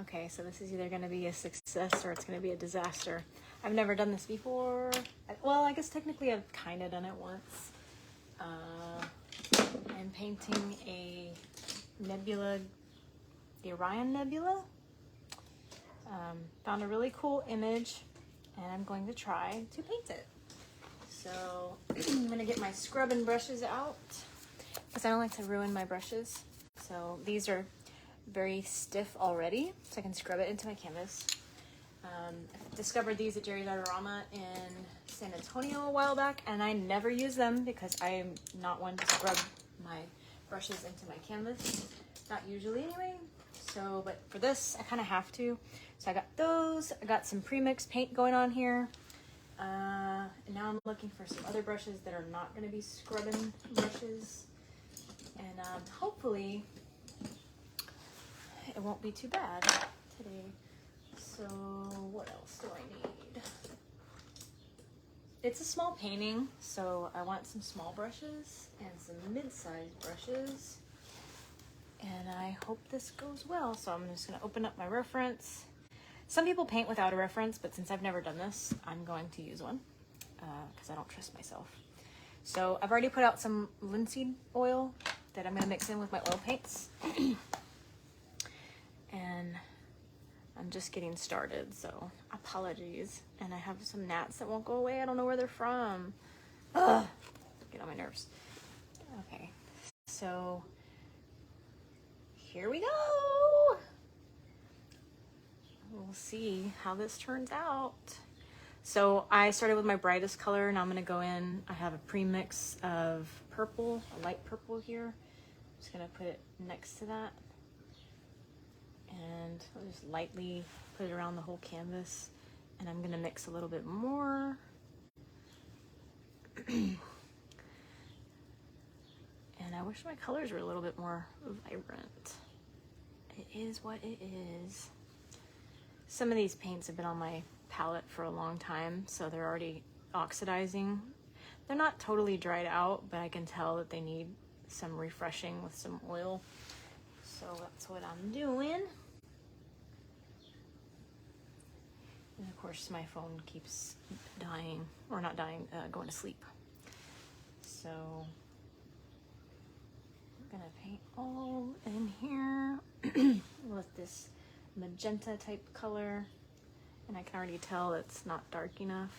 Okay, so this is either going to be a success or it's going to be a disaster. I've never done this before. Well, I guess technically I've kind of done it once. I'm painting a nebula, the Orion Nebula. Found a really cool image and I'm going to try to paint it. So I'm going to get my scrubbing brushes out because I don't like to ruin my brushes. So these are very stiff already, so I can scrub it into my canvas. I discovered these at Jerry's Artorama in San Antonio a while back, and I never use them because I am not one to scrub my brushes into my canvas. Not usually anyway. So, but for this, I kind of have to. So I got those. I got some pre-mixed paint going on here. And now I'm looking for some other brushes that are not going to be scrubbing brushes. And hopefully it won't be too bad today. So what else do I need? It's a small painting, so I want some small brushes and some mid-sized brushes. And I hope this goes well. So I'm just going to open up my reference. Some people paint without a reference, but since I've never done this, I'm going to use one because I don't trust myself. So I've already put out some linseed oil that I'm going to mix in with my oil paints. And I'm just getting started, so apologies. And I have some gnats that won't go away. I don't know where they're from. Ugh, get on my nerves. Okay, so here we go. We'll see how this turns out. So I started with my brightest color. Now I'm going to go in. I have a pre-mix of purple, a light purple here. I'm just going to put it next to that. And I'll just lightly put it around the whole canvas. And I'm going to mix a little bit more. And I wish my colors were a little bit more vibrant. It is what it is. Some of these paints have been on my palette for a long time, so they're already oxidizing. They're not totally dried out, but I can tell that they need some refreshing with some oil. So that's what I'm doing. And of course my phone keeps dying, or not dying, going to sleep. So I'm gonna paint all in here with this magenta type color. And I can already tell it's not dark enough.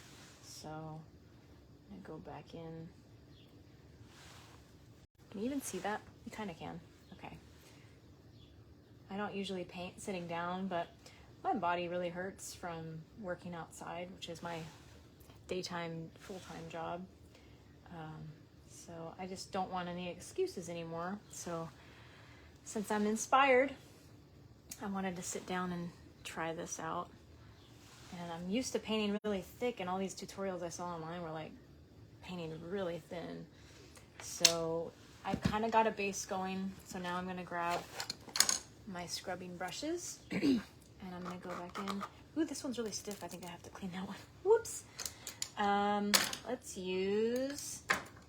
So I'm gonna go back in. Can you even see that? You kind of can. Okay. I don't usually paint sitting down, but my body really hurts from working outside, which is my daytime, full-time job. So I just don't want any excuses anymore. So since I'm inspired, I wanted to sit down and try this out. And I'm used to painting really thick, and all these tutorials I saw online were like painting really thin. So I kind of got a base going. So now I'm going to grab my scrubbing brushes and I'm going to go back in. Ooh, this one's really stiff. I think I have to clean that one. Whoops. Let's use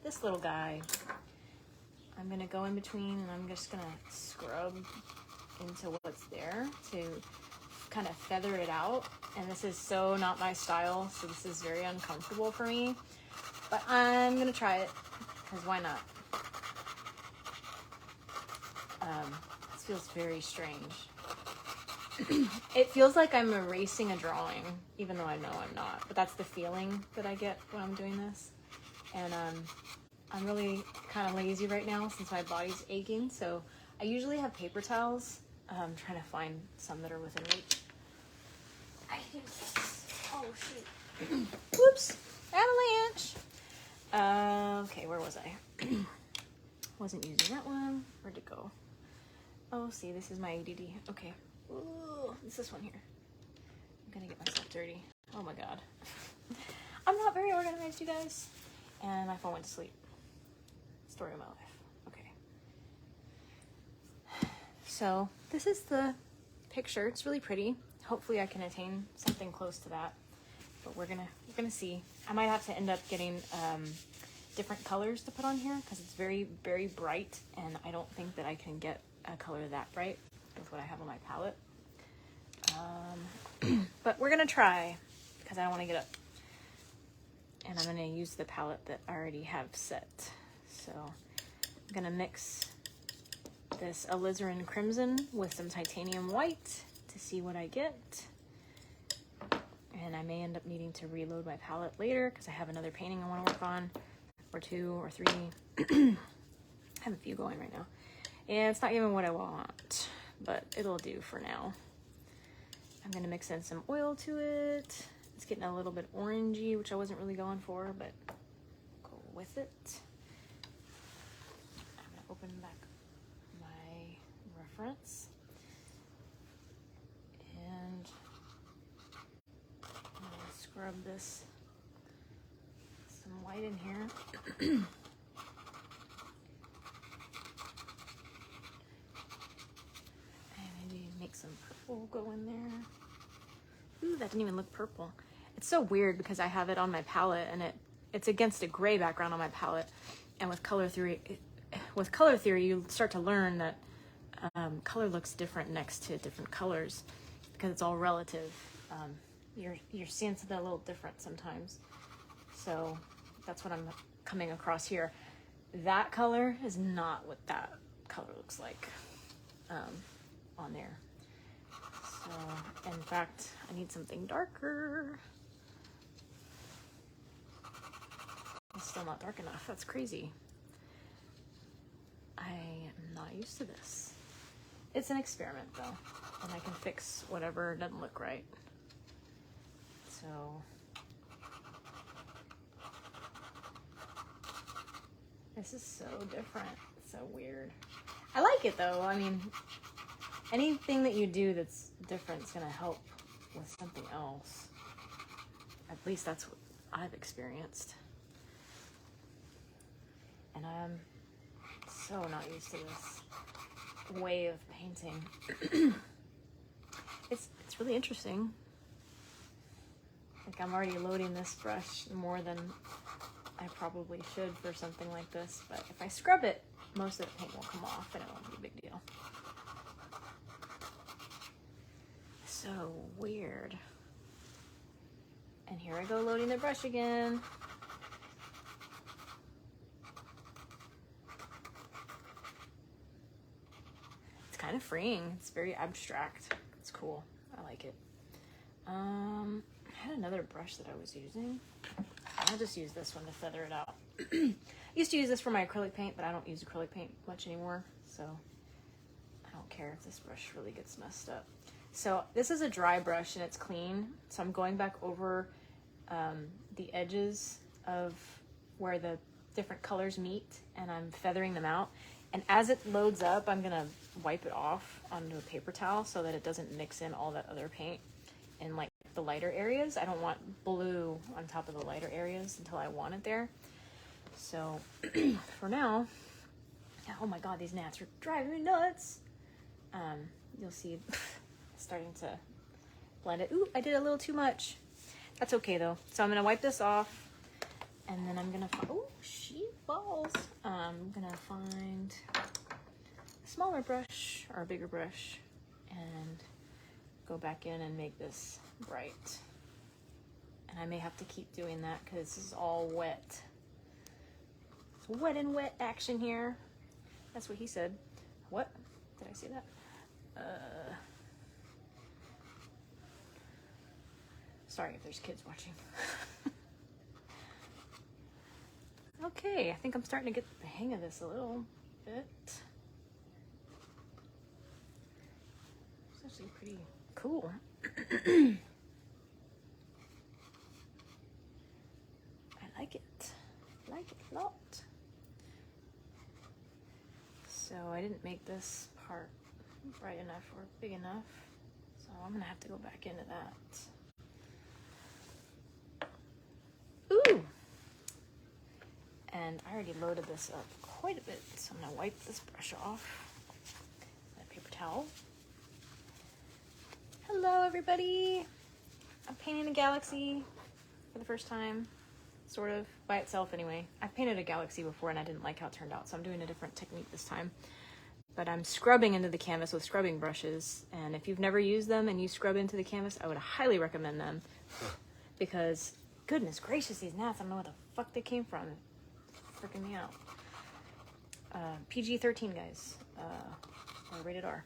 this little guy. I'm going to go in between and I'm just going to scrub into what's there to kind of feather it out. And this is so not my style, so this is very uncomfortable for me. But I'm going to try it, because why not? This feels very strange. It feels like I'm erasing a drawing, even though I know I'm not. But that's the feeling that I get when I'm doing this. And I'm really kind of lazy right now since my body's aching. So I usually have paper towels. I'm trying to find some that are within reach. I use this. Oh shoot. Whoops. Avalanche. Okay, where was I? Wasn't using that one. Where'd it go? Oh, see, this is my ADD. Okay. Ooh, it's this one here. I'm gonna get myself dirty. Oh my god. I'm not very organized, you guys. And my phone went to sleep. Story of my life. Okay. So this is the picture. It's really pretty. Hopefully I can attain something close to that. But we're gonna see. I might have to end up getting different colors to put on here because it's very, very bright, and I don't think that I can get a color that bright with what I have on my palette. But we're gonna try, because I don't want to get up. And I'm gonna use the palette that I already have set. So I'm gonna mix this alizarin crimson with some titanium white to see what I get. And I may end up needing to reload my palette later because I have another painting I want to work on, or 2 or 3. I have a few going right now. And it's not even what I want, but it'll do for now. I'm gonna mix in some oil to it. It's getting a little bit orangey, which I wasn't really going for, but go with it. I'm gonna open back my reference. And I'm gonna scrub this, some white in here. Make some purple go in there. Ooh, that didn't even look purple. It's so weird because I have it on my palette and it's against a gray background on my palette. And with color theory, you start to learn that color looks different next to different colors because it's all relative. You're seeing something a little different sometimes. So that's what I'm coming across here. That color is not what that color looks like on there. So, in fact, I need something darker. It's still not dark enough. That's crazy. I am not used to this. It's an experiment, though, and I can fix whatever doesn't look right. So, this is so different. It's so weird. I like it, though. I mean, anything that you do that's different is going to help with something else. At least that's what I've experienced. And I'm so not used to this way of painting. It's really interesting. Like, I'm already loading this brush more than I probably should for something like this. But if I scrub it, most of the paint will come off and it won't be a big deal. So weird. And here I go loading the brush again. It's kind of freeing. It's very abstract. It's cool. I like it. I had another brush that I was using. I'll just use this one to feather it out. I used to use this for my acrylic paint, but I don't use acrylic paint much anymore, so I don't care if this brush really gets messed up. So this is a dry brush and it's clean. So I'm going back over the edges of where the different colors meet and I'm feathering them out. And as it loads up, I'm gonna wipe it off onto a paper towel so that it doesn't mix in all that other paint in like the lighter areas. I don't want blue on top of the lighter areas until I want it there. So for now, oh my God, these gnats are driving me nuts. You'll see starting to blend it. Ooh, I did a little too much. That's okay though. So I'm gonna wipe this off and then I'm gonna, oh, she balls. I'm gonna find a smaller brush or a bigger brush and go back in and make this bright. And I may have to keep doing that because this is all wet. It's wet and wet action here. That's what he said. What? Did I say that? Sorry if there's kids watching. Okay, I think I'm starting to get the hang of this a little bit. It's actually pretty cool. I like it. I like it a lot. So I didn't make this part bright enough or big enough. So I'm gonna have to go back into that. Ooh! And I already loaded this up quite a bit, so I'm gonna wipe this brush off with a paper towel. Hello everybody! I'm painting a galaxy for the first time, sort of, by itself anyway. I've painted a galaxy before and I didn't like how it turned out, so I'm doing a different technique this time. but I'm scrubbing into the canvas with scrubbing brushes. And if you've never used them and you scrub into the canvas, I would highly recommend them because goodness gracious, these gnats, I don't know where the fuck they came from. It's freaking me out. PG-13, guys, or rated R.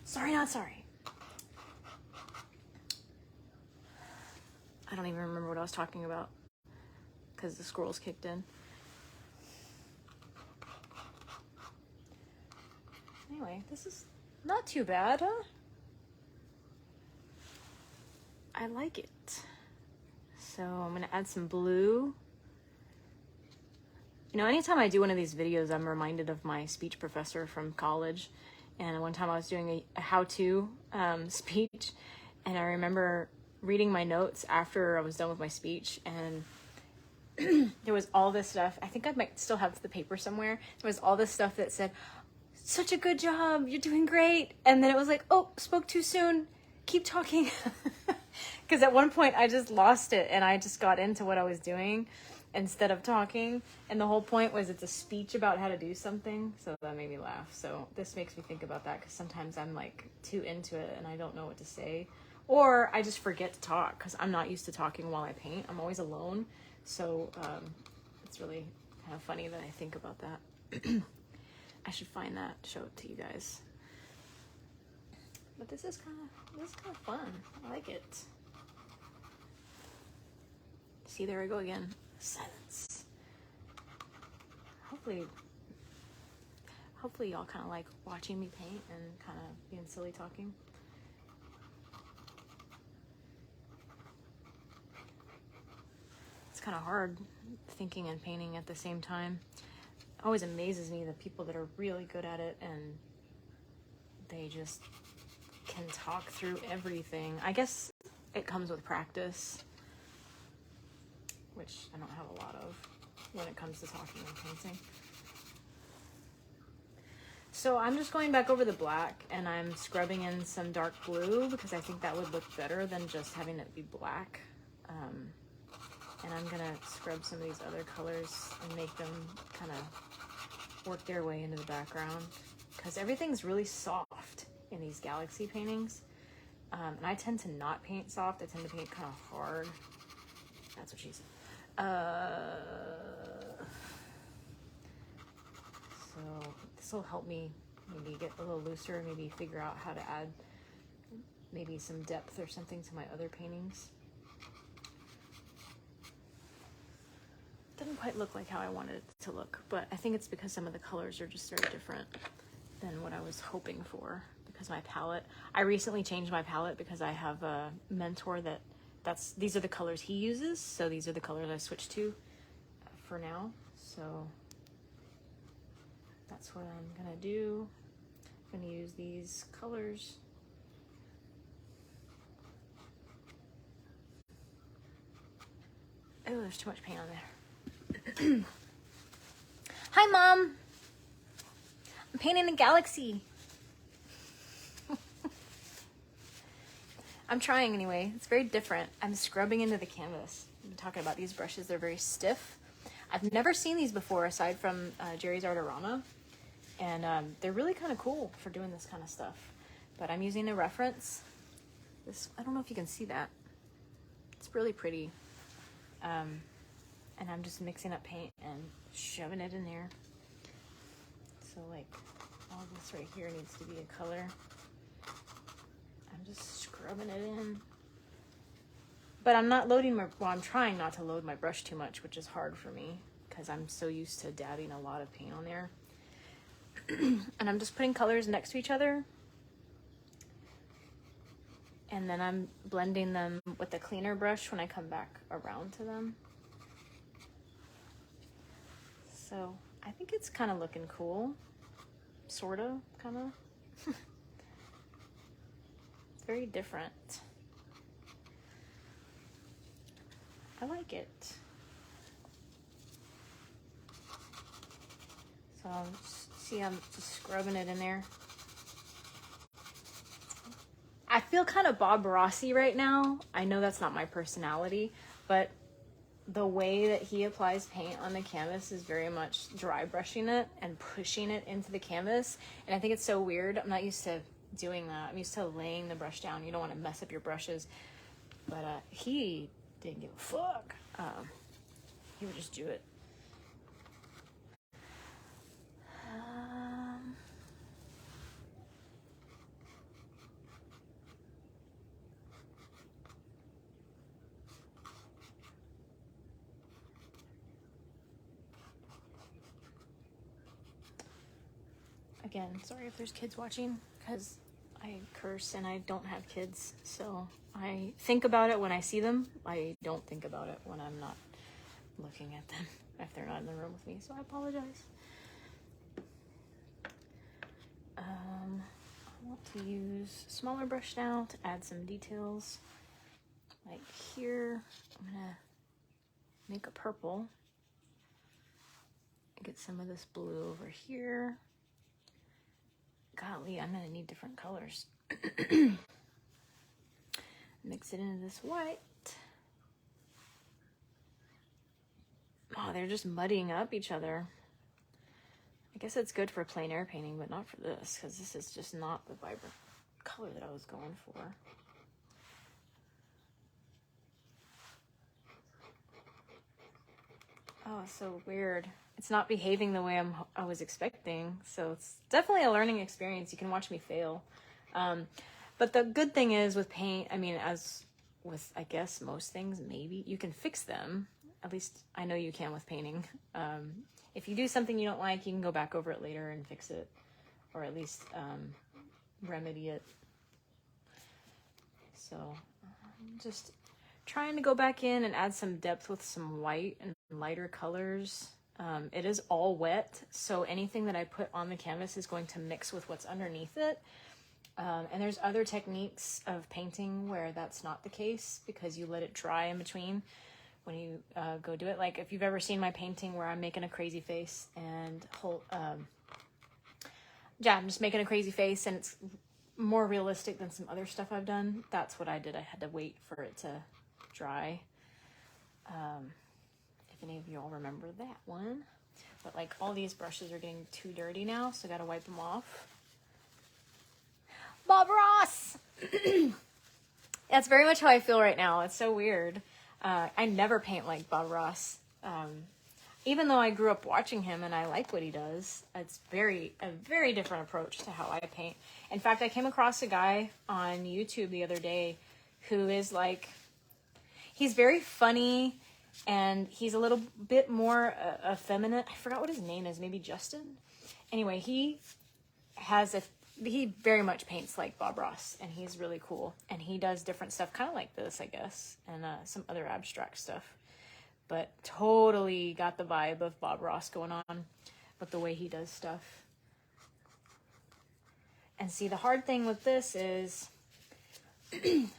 Sorry, not sorry. I don't even remember what I was talking about because the squirrels kicked in. Anyway, this is not too bad, huh? I like it. So I'm gonna add some blue. You know, anytime I do one of these videos, I'm reminded of my speech professor from college. And one time I was doing a how-to speech, and I remember reading my notes after I was done with my speech, and there was all this stuff. I think I might still have the paper somewhere. There was all this stuff that said, such a good job, you're doing great. And then it was like, oh, spoke too soon, keep talking. Because at one point I just lost it and I just got into what I was doing instead of talking. And the whole point was it's a speech about how to do something. So that made me laugh. So this makes me think about that because sometimes I'm like too into it and I don't know what to say. Or I just forget to talk because I'm not used to talking while I paint. I'm always alone. So it's really kind of funny that I think about that. I should find that, show it to you guys. But this is kind of fun. I like it. See, there I go again. Silence. Hopefully y'all kind of like watching me paint and kind of being silly talking. It's kind of hard thinking and painting at the same time. It always amazes me the people that are really good at it and they just can talk through everything. I guess it comes with practice, which I don't have a lot of when it comes to talking and painting. So I'm just going back over the black and I'm scrubbing in some dark blue because I think that would look better than just having it be black. And I'm gonna scrub some of these other colors and make them kind of work their way into the background because everything's really soft in these galaxy paintings. And I tend to not paint soft. I tend to paint kind of hard. That's what she said. So this will help me maybe get a little looser, maybe figure out how to add maybe some depth or something to my other paintings. Doesn't quite look like how I wanted it to look, but I think it's because some of the colors are just very different than what I was hoping for because my palette, I recently changed my palette because I have a mentor these are the colors he uses, so these are the colors I switched to for now. So that's what I'm gonna do. I'm gonna use these colors. Oh, there's too much paint on there. Hi, Mom. I'm painting a galaxy. I'm trying anyway. It's very different. I'm scrubbing into the canvas. I've been talking about these brushes. They're very stiff. I've never seen these before aside from Jerry's Artorama. And they're really kind of cool for doing this kind of stuff. But I'm using a reference. I don't know if you can see that. It's really pretty. And I'm just mixing up paint and shoving it in there. So like all this right here needs to be a color. I'm just scrubbing it in. But I'm not loading I'm trying not to load my brush too much, which is hard for me because I'm so used to dabbing a lot of paint on there. And I'm just putting colors next to each other. And then I'm blending them with a cleaner brush when I come back around to them. So I think it's kind of looking cool. Sort of, kind of. It's very different. I like it. So I'm just scrubbing it in there. I feel kind of Bob Rossi right now. I know that's not my personality, but the way that he applies paint on the canvas is very much dry brushing it and pushing it into the canvas. And I think it's so weird. I'm not used to doing that. I'm used to laying the brush down. You don't want to mess up your brushes. But he didn't give a fuck. He would just do it. Again, sorry if there's kids watching, because I curse and I don't have kids, so I think about it when I see them. I don't think about it when I'm not looking at them, if they're not in the room with me, so I apologize. I want to use a smaller brush now to add some details. Like here, I'm gonna make a purple. Get some of this blue over here. Golly, I'm gonna need different colors. Mix it into this white. Oh, they're just muddying up each other. I guess it's good for plein air painting, but not for this, because this is just not the vibrant color that I was going for. Oh, it's so weird. It's not behaving the way I was expecting. So it's definitely a learning experience. You can watch me fail. But the good thing is with paint, I mean, as with, I guess, most things, maybe you can fix them. At least I know you can with painting. If you do something you don't like, you can go back over it later and fix it, or at least remedy it. So just trying to go back in and add some depth with some white and lighter colors. It is all wet, so anything that I put on the canvas is going to mix with what's underneath it. And there's other techniques of painting where that's not the case, because you let it dry in between when you go do it. Like if you've ever seen my painting where I'm making a crazy face and yeah, I'm just making a crazy face and it's more realistic than some other stuff I've done. That's what I did. I had to wait for it to dry. If any of you all remember that one. But like all these brushes are getting too dirty now, so I gotta wipe them off. Bob Ross! That's very much how I feel right now. It's so weird. I never paint like Bob Ross. Even though I grew up watching him and I like what he does, it's a very different approach to how I paint. In fact, I came across a guy on YouTube the other day who is like, he's very funny and he's a little bit more effeminate. I forgot what his name is, maybe Justin? Anyway, he very much paints like Bob Ross, and he's really cool. And he does different stuff, kind of like this, I guess, and some other abstract stuff. But totally got the vibe of Bob Ross going on with the way he does stuff. And see, the hard thing with this is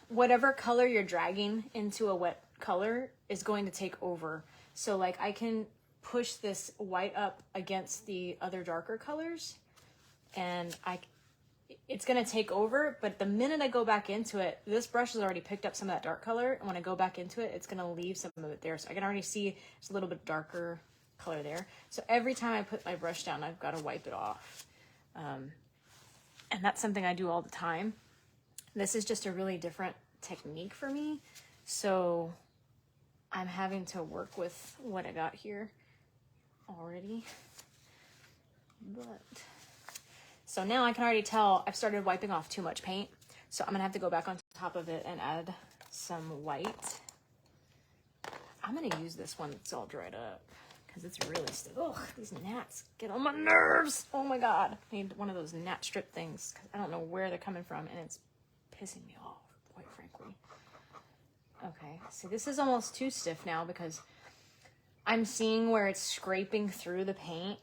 whatever color you're dragging into a wet color is going to take over. So like I can push this white up against the other darker colors and it's going to take over, but the minute I go back into it, this brush has already picked up some of that dark color, and when I go back into it, it's going to leave some of it there. So I can already see there's a little bit darker color there. So every time I put my brush down, I've got to wipe it off. And that's something I do all the time. This is just a really different technique for me. So I'm having to work with what I got here already. But so now I can already tell I've started wiping off too much paint. So I'm gonna have to go back on top of it and add some white. I'm gonna use this one that's all dried up because it's really stiff. Ugh, these gnats get on my nerves. Oh my God. I need one of those gnat strip things because I don't know where they're coming from and it's pissing me off, quite frankly. Okay, so this is almost too stiff now because I'm seeing where it's scraping through the paint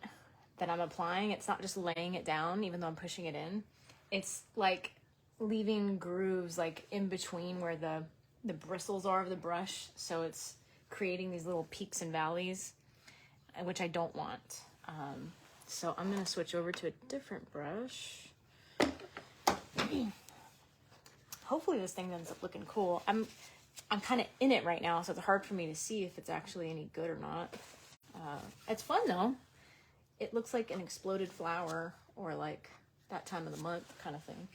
that I'm applying. It's not just laying it down even though I'm pushing it in. It's like leaving grooves like in between where the bristles are of the brush, so it's creating these little peaks and valleys, which I don't want. So I'm gonna switch over to a different brush. Hopefully this thing ends up looking cool. I'm kind of in it right now, so it's hard for me to see if it's actually any good or not. It's fun though. It looks like an exploded flower, or like that time of the month kind of thing.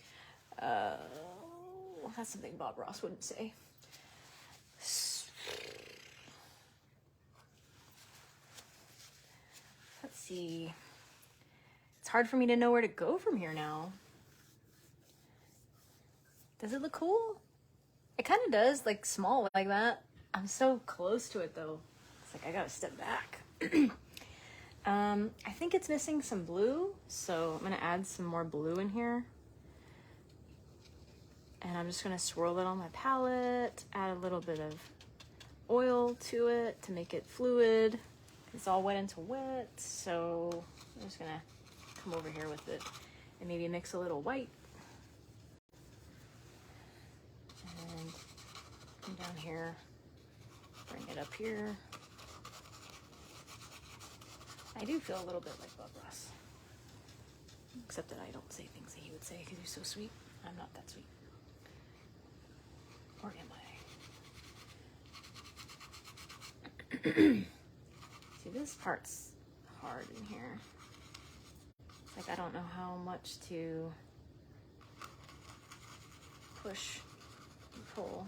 That's something Bob Ross wouldn't say. Let's see. It's hard for me to know where to go from here now. Does it look cool? It kind of does, like small like that. I'm so close to it though. It's like I gotta step back. I think it's missing some blue, so I'm gonna add some more blue in here. And I'm just gonna swirl it on my palette, add a little bit of oil to it to make it fluid. It's all wet into wet, so I'm just gonna come over here with it and maybe mix a little white. And come down here, bring it up here. I do feel a little bit like Bob Ross, except that I don't say things that he would say because he's so sweet. I'm not that sweet. Or am I? See, this part's hard in here. It's like I don't know how much to push and pull.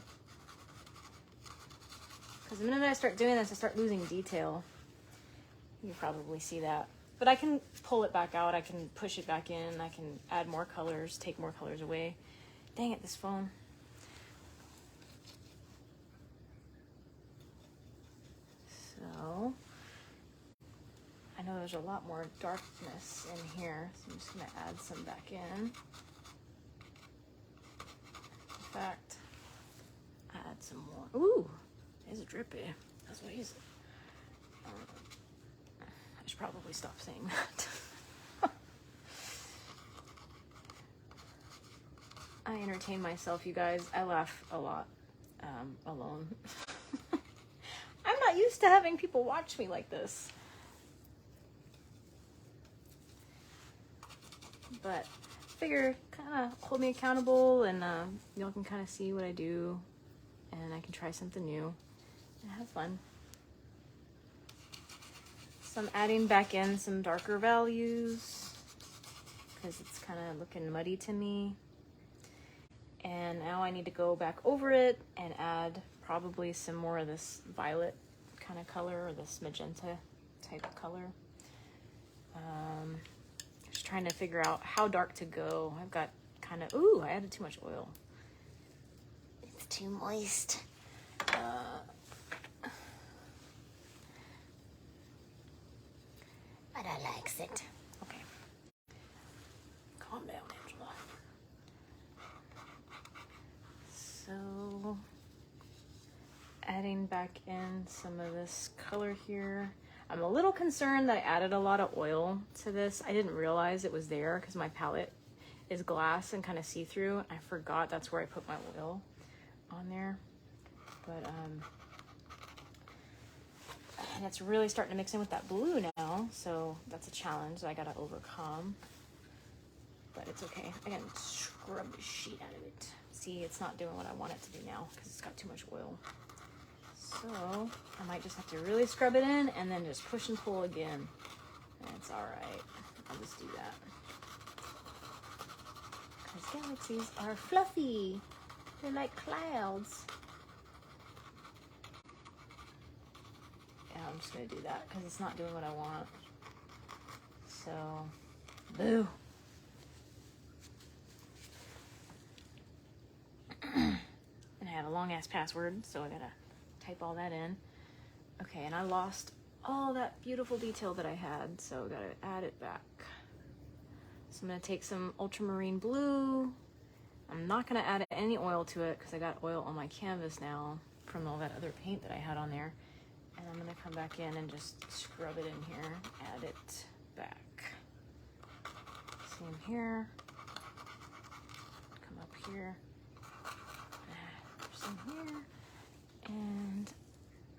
Because the minute I start doing this, I start losing detail. You probably see that. But I can pull it back out, I can push it back in, I can add more colors, take more colors away. Dang it, this phone. So, I know there's a lot more darkness in here, so I'm just gonna add some back in. In fact, add some more. Ooh, it's drippy. That's what he's. I should probably stop saying that. I entertain myself, you guys. I laugh a lot alone. I'm not used to having people watch me like this. But figure kind of hold me accountable, and y'all can kind of see what I do, and I can try something new and have fun. So I'm adding back in some darker values because it's kind of looking muddy to me. And now I need to go back over it and add probably some more of this violet kind of color, or this magenta type of color. Just trying to figure out how dark to go. I've got kind of, ooh, I added too much oil. It's too moist. But I likes it. Okay. Calm down, Angela. So, adding back in some of this color here. I'm a little concerned that I added a lot of oil to this. I didn't realize it was there because my palette is glass and kind of see-through. I forgot that's where I put my oil on there. But, and it's really starting to mix in with that blue now, so that's a challenge that I gotta overcome. But it's okay. I can scrub the shit out of it. See, it's not doing what I want it to do now because it's got too much oil. So I might just have to really scrub it in and then just push and pull again. And it's all right. I'll just do that. Because galaxies are fluffy. They're like clouds. Yeah, I'm just going to do that because it's not doing what I want. So, boo. And I have a long ass password, so I got to type all that in. Okay, and I lost all that beautiful detail that I had, so I gotta add it back. So I'm gonna take some ultramarine blue. I'm not gonna add any oil to it because I got oil on my canvas now from all that other paint that I had on there. And I'm gonna come back in and just scrub it in here, add it back. Same here. Come up here. Some here. And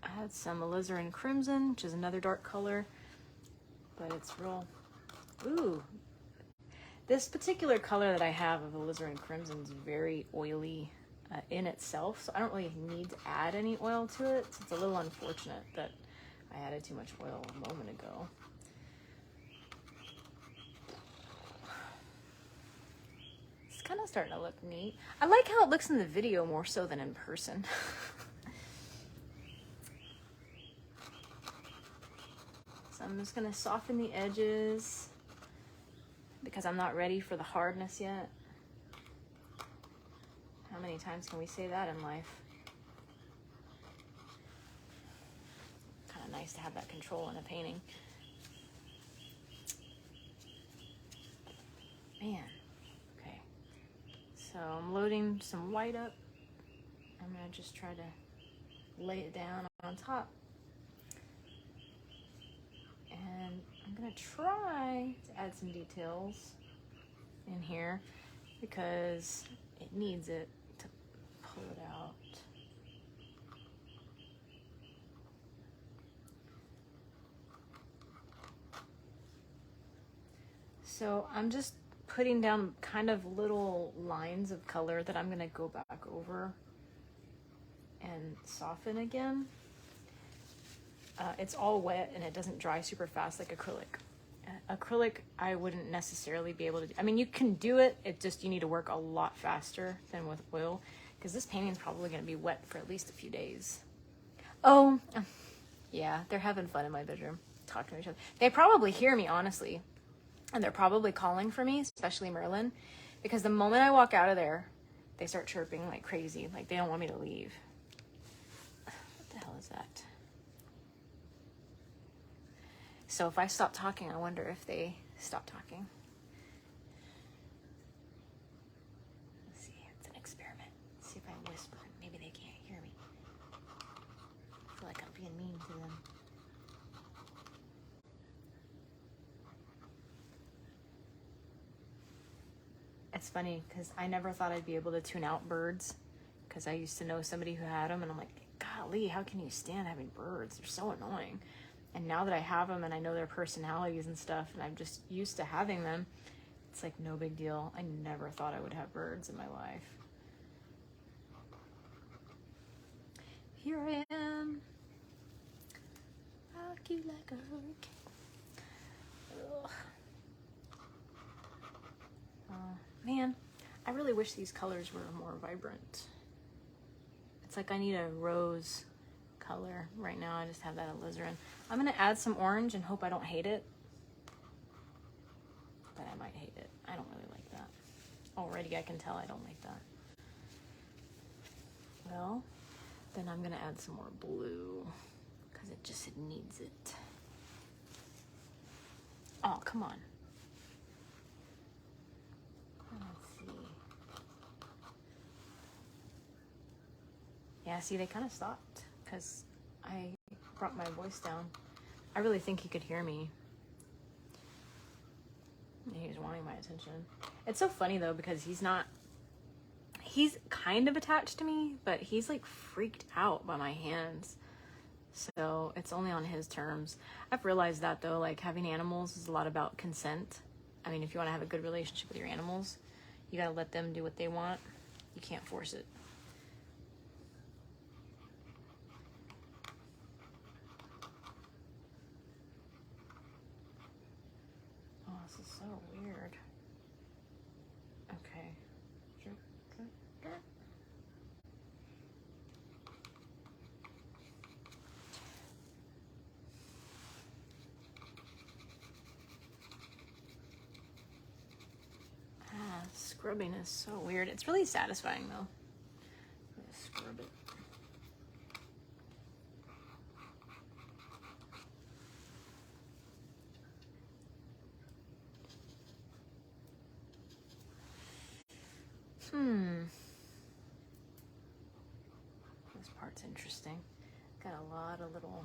add some alizarin crimson, which is another dark color, but it's real, ooh. This particular color that I have of alizarin crimson is very oily. in itself, so I don't really need to add any oil to it. So it's a little unfortunate that I added too much oil a moment ago. It's kind of starting to look neat. I like how it looks in the video more so than in person. So I'm just gonna soften the edges because I'm not ready for the hardness yet. How many times can we say that in life? Kind of nice to have that control in a painting. Man, okay. So I'm loading some white up. I'm gonna just try to lay it down on top. And I'm gonna try to add some details in here because it needs it to pull it out. So I'm just putting down kind of little lines of color that I'm gonna go back over and soften again. It's all wet and it doesn't dry super fast like acrylic. Acrylic, I wouldn't necessarily be able to do. I mean, you can do it, it just, you need to work a lot faster than with oil because this painting is probably going to be wet for at least a few days. Oh, yeah, they're having fun in my bedroom, talking to each other. They probably hear me, honestly, and they're probably calling for me, especially Merlin, because the moment I walk out of there, they start chirping like crazy, like they don't want me to leave. What the hell is that? So if I stop talking, I wonder if they stop talking. Let's see, it's an experiment. Let's see if I whisper, maybe they can't hear me. I feel like I'm being mean to them. It's funny because I never thought I'd be able to tune out birds because I used to know somebody who had them and I'm like, golly, how can you stand having birds? They're so annoying. And now that I have them and I know their personalities and stuff and I'm just used to having them, it's like no big deal. I never thought I would have birds in my life. Here I am. Rock you like a hurricane. Ugh. Man, I really wish these colors were more vibrant. It's like I need a rose color. Right now I just have that alizarin. I'm gonna add some orange and hope I don't hate it. But I might hate it. I don't really like that. Already I can tell I don't like that. Well, then I'm gonna add some more blue because it needs it. Oh, come on. Let's see. Yeah, see, they kind of stopped because I brought my voice down. I really think he could hear me. He was wanting my attention. It's so funny though because he's kind of attached to me, but he's like freaked out by my hands. So it's only on his terms. I've realized that though, like having animals is a lot about consent. I mean, if you want to have a good relationship with your animals, you gotta let them do what they want. You can't force it. Oh, this is so weird. Okay. Scrubbing is so weird. It's really satisfying though. Scrub it. This part's interesting. Got a lot of little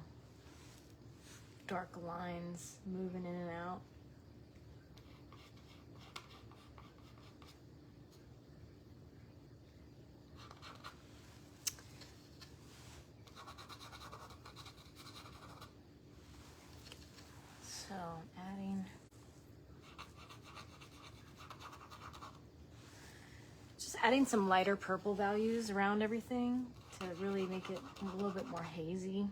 dark lines moving in and out. So adding some lighter purple values around everything to really make it a little bit more hazy,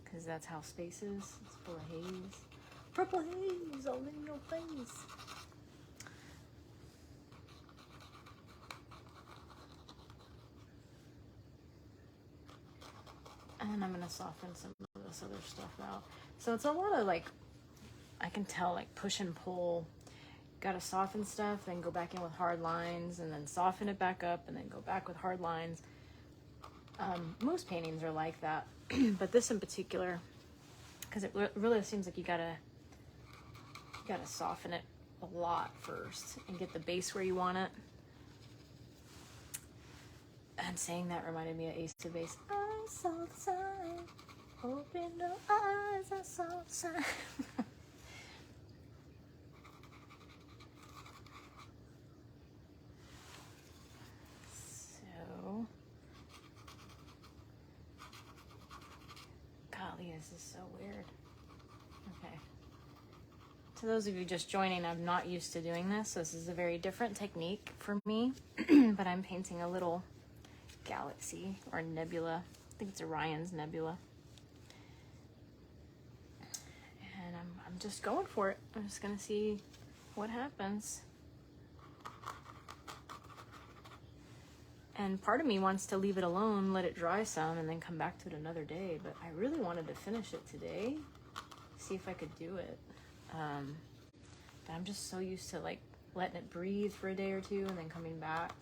because that's how space is. It's full of haze. Purple haze all in your face. And I'm gonna soften some of this other stuff out. So it's a lot of like, I can tell, like push and pull. Gotta soften stuff, then go back in with hard lines, and then soften it back up, and then go back with hard lines. Most paintings are like that, but this in particular, because it really seems like you gotta soften it a lot first and get the base where you want it. And saying that reminded me of Ace of Base. I saw the sign, open the eyes, I saw the sign. So, golly, this is so weird. Okay. To those of you just joining, I'm not used to doing this. This is a very different technique for me, but I'm painting a little galaxy or nebula. I think it's Orion's nebula. And I'm just going for it. I'm just gonna see what happens. And part of me wants to leave it alone, let it dry some, and then come back to it another day. But I really wanted to finish it today, see if I could do it. But I'm just so used to like letting it breathe for a day or two and then coming back.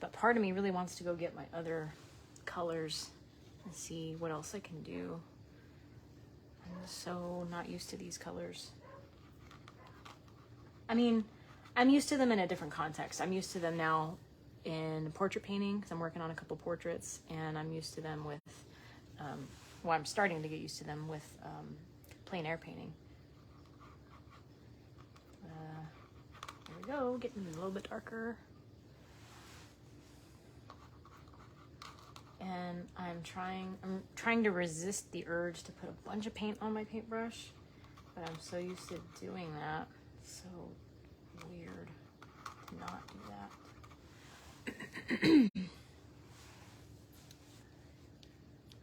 But part of me really wants to go get my other colors and see what else I can do. I'm so not used to these colors. I mean, I'm used to them in a different context. I'm used to them now in portrait painting, because I'm working on a couple portraits, and I'm used to them with, well, I'm starting to get used to them with plein air painting. There we go, getting a little bit darker. And I'm trying to resist the urge to put a bunch of paint on my paintbrush, but I'm so used to doing that. So weird to not do that.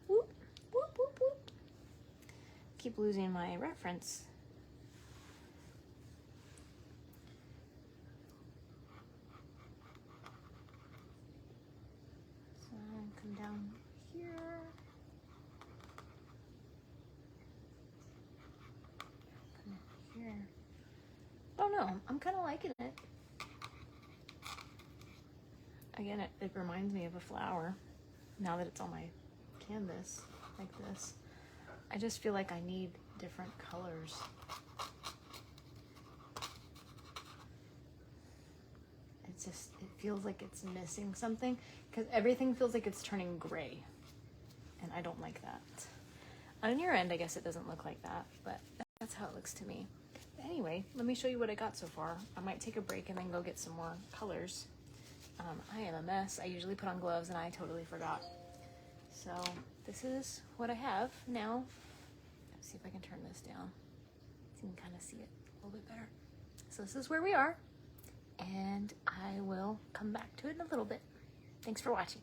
Whoop, whoop, whoop, whoop. Keep losing my reference. So come down here. Come here. Oh no, I'm kind of liking it. Again, it reminds me of a flower now that it's on my canvas like this. I just feel like I need different colors. It's just, it feels like it's missing something, because everything feels like it's turning gray, and I don't like that. On your end, I guess it doesn't look like that, but that's how it looks to me. But anyway, let me show you what I got so far. I might take a break and then go get some more colors. I am a mess. I usually put on gloves and I totally forgot. So this is what I have now. Let's see if I can turn this down so you can kind of see it a little bit better. So this is where we are, and I will come back to it in a little bit. Thanks for watching.